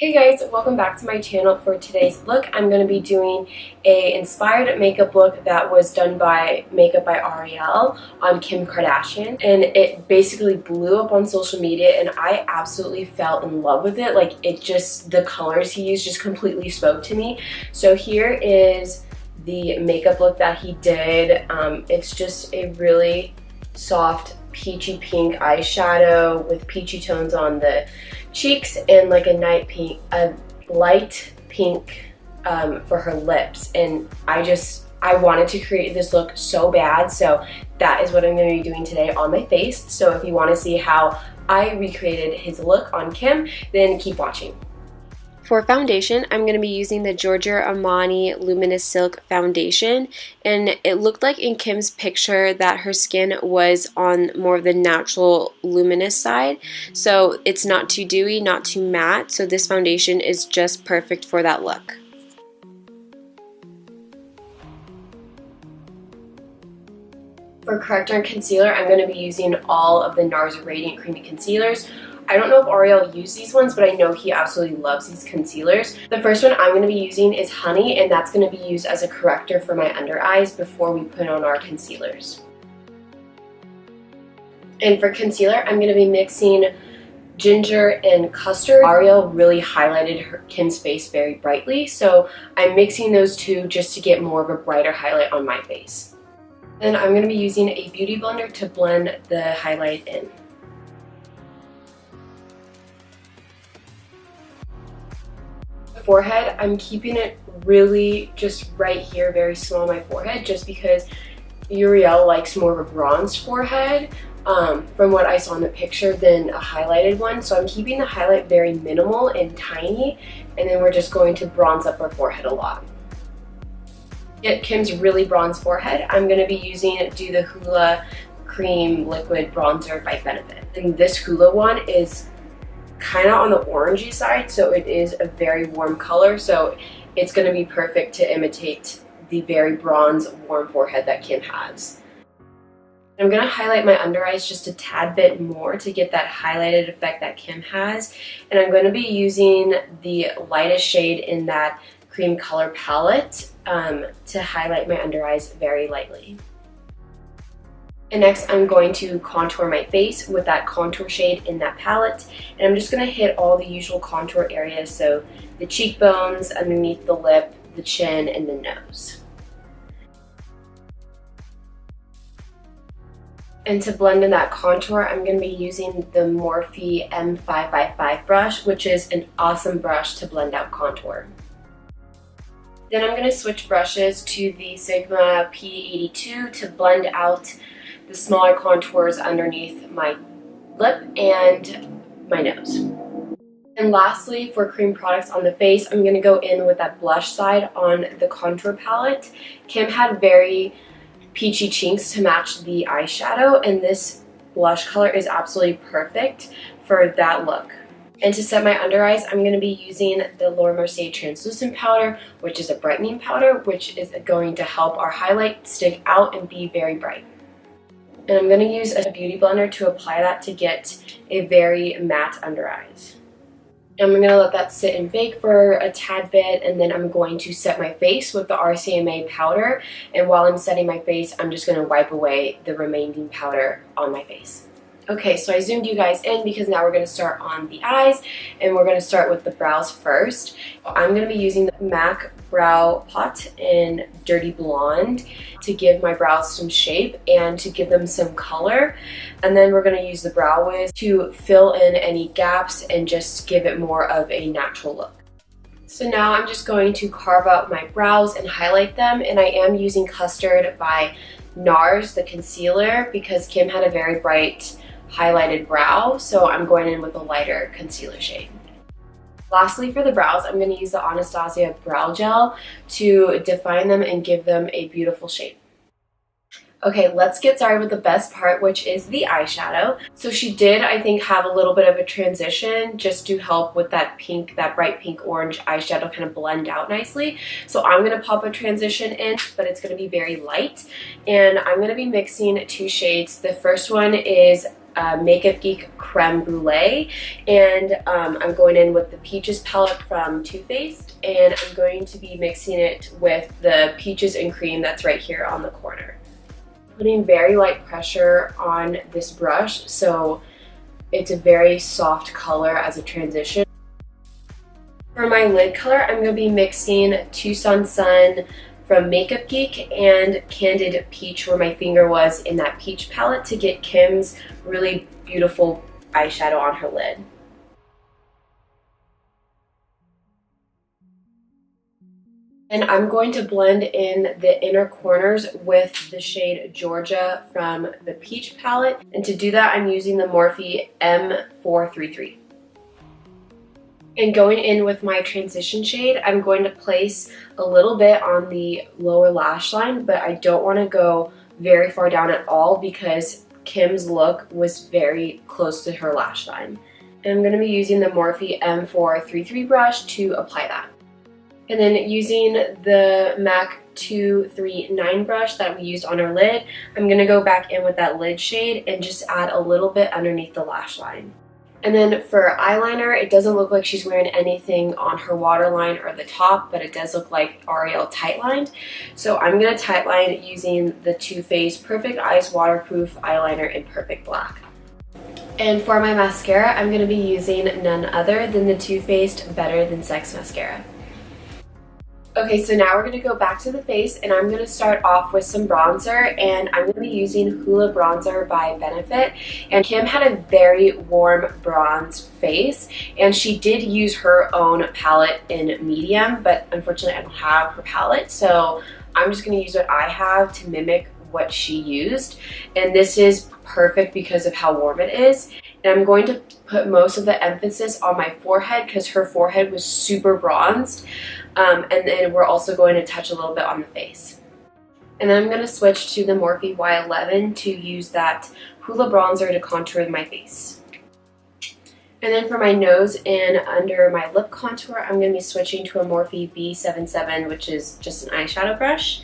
Hey guys, welcome back to my channel. For today's look, I'm going to be doing a inspired makeup look that was done by Makeup by Ariel on Kim Kardashian, and it basically blew up on social media and I absolutely fell in love with it. Like, it just, the colors he used just completely spoke to me. So here is the makeup look that he did. It's just a really soft peachy pink eyeshadow with peachy tones on the cheeks and like a light pink for her lips. And I wanted to create this look so bad, so that is what I'm going to be doing today on my face. So if you want to see how I recreated his look on Kim, then keep watching. For foundation, I'm going to be using the Armani Luminous Silk foundation, and it looked like in Kim's picture that her skin was on more of the natural luminous side, so it's not too dewy, not too matte, so this foundation is just perfect for that look. For corrector and concealer, I'm going to be using all of the Nars Radient Creamy Concealers. I don't know if Ariel used these ones, but I know he absolutely loves these concealers. The first one I'm going to be using is Honey, and that's going to be used as a corrector for my under eyes before we put on our concealers. And for concealer, I'm going to be mixing Ginger and Custard. Ariel really highlighted Kim's face very brightly, so I'm mixing those two just to get more of a brighter highlight on my face. Then I'm going to be using a beauty blender to blend the highlight in. Forehead, I'm keeping it really just right here, very small on my forehead, just because Ariel likes more of a bronzed forehead from what I saw in the picture than a highlighted one. So I'm keeping the highlight very minimal and tiny, and then we're just going to bronze up our forehead a lot. To get Kim's really bronzed forehead, I'm going to be using the Holla Cream Liquid Bronzer by Benefit. And this Holla one is kind of on the orangey side, so it is a very warm color, so it's going to be perfect to imitate the very bronze warm forehead that Kim has. I'm going to highlight my under eyes just a tad bit more to get that highlighted effect that Kim has, and I'm going to be using the lightest shade in that cream color palette to highlight my under eyes very lightly. And next, I'm going to contour my face with that contour shade in that palette. And I'm just going to hit all the usual contour areas, so the cheekbones, underneath the lip, the chin, and the nose. And to blend in that contour, I'm going to be using the Morphe M555 brush, which is an awesome brush to blend out contour. Then I'm going to switch brushes to the Sigma P82 to blend out the smaller contours underneath my lip and my nose. And lastly, for cream products on the face, I'm going to go in with that blush side on the contour palette. Kim had very peachy chinks to match the eyeshadow, and this blush color is absolutely perfect for that look. And to set my under eyes, I'm going to be using the Mercier Translucent powder, which is a brightening powder, which is going to help our highlight stick out and be very bright. And I'm going to use a beauty blender to apply that to get a very matte under eyes. And I'm going to let that sit and bake for a tad bit, and then I'm going to set my face with the RCMA powder. And while I'm setting my face, I'm just going to wipe away the remaining powder on my face. Okay, so I zoomed you guys in because now we're going to start on the eyes, and we're going to start with the brows first. I'm going to be using the MAC Brow Pot in Dirty Blonde to give my brows some shape and to give them some color. And then we're going to use the Brow Wiz to fill in any gaps and just give it more of a natural look. So now I'm just going to carve out my brows and highlight them, and I am using Custard by Nars, the concealer, because Kim had a very bright highlighted brow, so I'm going in with a lighter concealer shade. Lastly, for the brows, I'm going to use the Anastasia Brow Gel to define them and give them a beautiful shape. Okay, let's get started with the best part, which is the eyeshadow. So she did, I think, have a little bit of a transition just to help with that pink, that bright pink orange eyeshadow kind of blend out nicely. So I'm going to pop a transition in, but it's going to be very light. And I'm going to be mixing two shades. The first one is Makeup Geek Creme Brulee, and I'm going in with the Peaches palette from Too Faced, and I'm going to be mixing it with the Peaches and Cream that's right here on the corner. Putting very light pressure on this brush so it's a very soft color as a transition. For my lid color, I'm going to be mixing Tucson Sun from Makeup Geek and Candid Peach, where my finger was, in that peach palette to get Kim's really beautiful eyeshadow on her lid. And I'm going to blend in the inner corners with the shade Georgia from the Peach palette. And to do that, I'm using the Morphe M433. And going in with my transition shade, I'm going to place a little bit on the lower lash line, but I don't want to go very far down at all because Kim's look was very close to her lash line. And I'm going to be using the Morphe M433 brush to apply that. And then using the MAC 239 brush that we used on our lid, I'm going to go back in with that lid shade and just add a little bit underneath the lash line. And then for eyeliner, it doesn't look like she's wearing anything on her waterline or the top, but it does look like Ariel tightlined. So I'm going to tightline using the Too Faced Perfect Eyes Waterproof Eyeliner in Perfect Black. And for my mascara, I'm going to be using none other than the Too Faced Better Than Sex Mascara. Okay, so now we're going to go back to the face, and I'm going to start off with some bronzer, and I'm going to be using Holla bronzer by Benefit. And Kim had a very warm bronze face, and she did use her own palette in medium, but unfortunately I don't have her palette, so I'm just going to use what I have to mimic what she used. And this is perfect because of how warm it is. And I'm going to put most of the emphasis on my forehead because her forehead was super bronzed. And then we're also going to touch a little bit on the face. And then I'm going to switch to the Morphe Y11 to use that Holla bronzer to contour my face. And then for my nose and under my lip contour, I'm going to be switching to a Morphe B77, which is just an eyeshadow brush.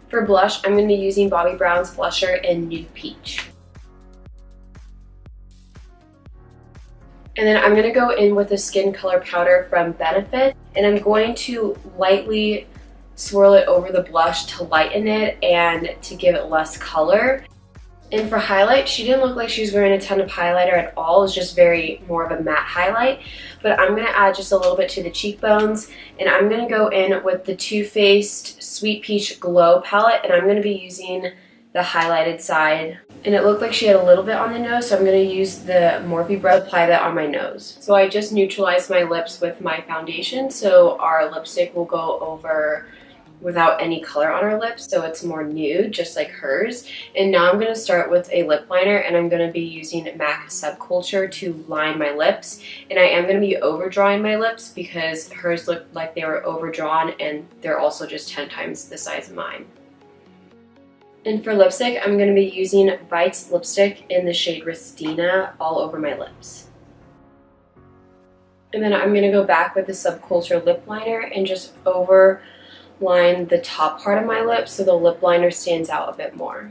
For blush, I'm going to be using Bobbi Brown's blusher in Nude Peach. And then I'm going to go in with a skin color powder from Benefit, and I'm going to lightly swirl it over the blush to lighten it and to give it less color. And for highlight, she didn't look like she was wearing a ton of highlighter at all. It was just more of a matte highlight. But I'm going to add just a little bit to the cheekbones, and I'm going to go in with the Too Faced Sweet Peach Glow palette, and I'm going to be using the highlighted side. And it looked like she had a little bit on the nose, so I'm going to use the Morphe brush to apply that on my nose. So I just neutralized my lips with my foundation, so our lipstick will go over without any color on our lips, so it's more nude, just like hers. And now I'm going to start with a lip liner, and I'm going to be using MAC Subculture to line my lips. And I am going to be overdrawing my lips because hers looked like they were overdrawn, and they're also just 10 times the size of mine. And for lipstick, I'm going to be using Bites lipstick in the shade Ristina all over my lips. And then I'm going to go back with the Subculture lip liner and just overline the top part of my lips so the lip liner stands out a bit more.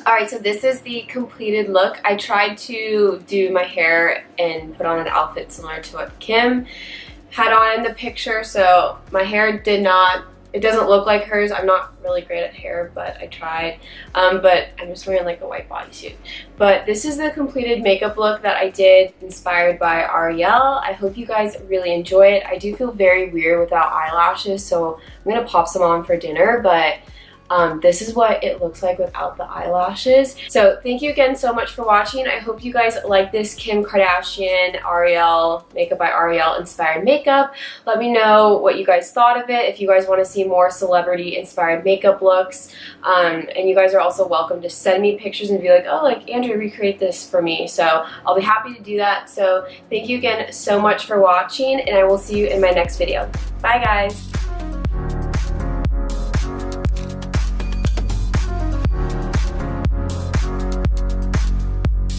Alright, so this is the completed look. I tried to do my hair and put on an outfit similar to what Kim had on in the picture, so my hair it doesn't look like hers. I'm not really great at hair, but I tried. But I'm just wearing like a white bodysuit. But this is the completed makeup look that I did, inspired by Ariel. I hope you guys really enjoy it. I do feel very weird without eyelashes, so I'm gonna pop some on for dinner, but this is what it looks like without the eyelashes. So thank you again so much for watching. I hope you guys like this Kim Kardashian Ariel Makeup by Ariel inspired makeup. Let me know what you guys thought of it, if you guys want to see more celebrity inspired makeup looks. And you guys are also welcome to send me pictures and be like, oh, like Andrea, recreate this for me. So I'll be happy to do that. So thank you again so much for watching, and I will see you in my next video. Bye guys.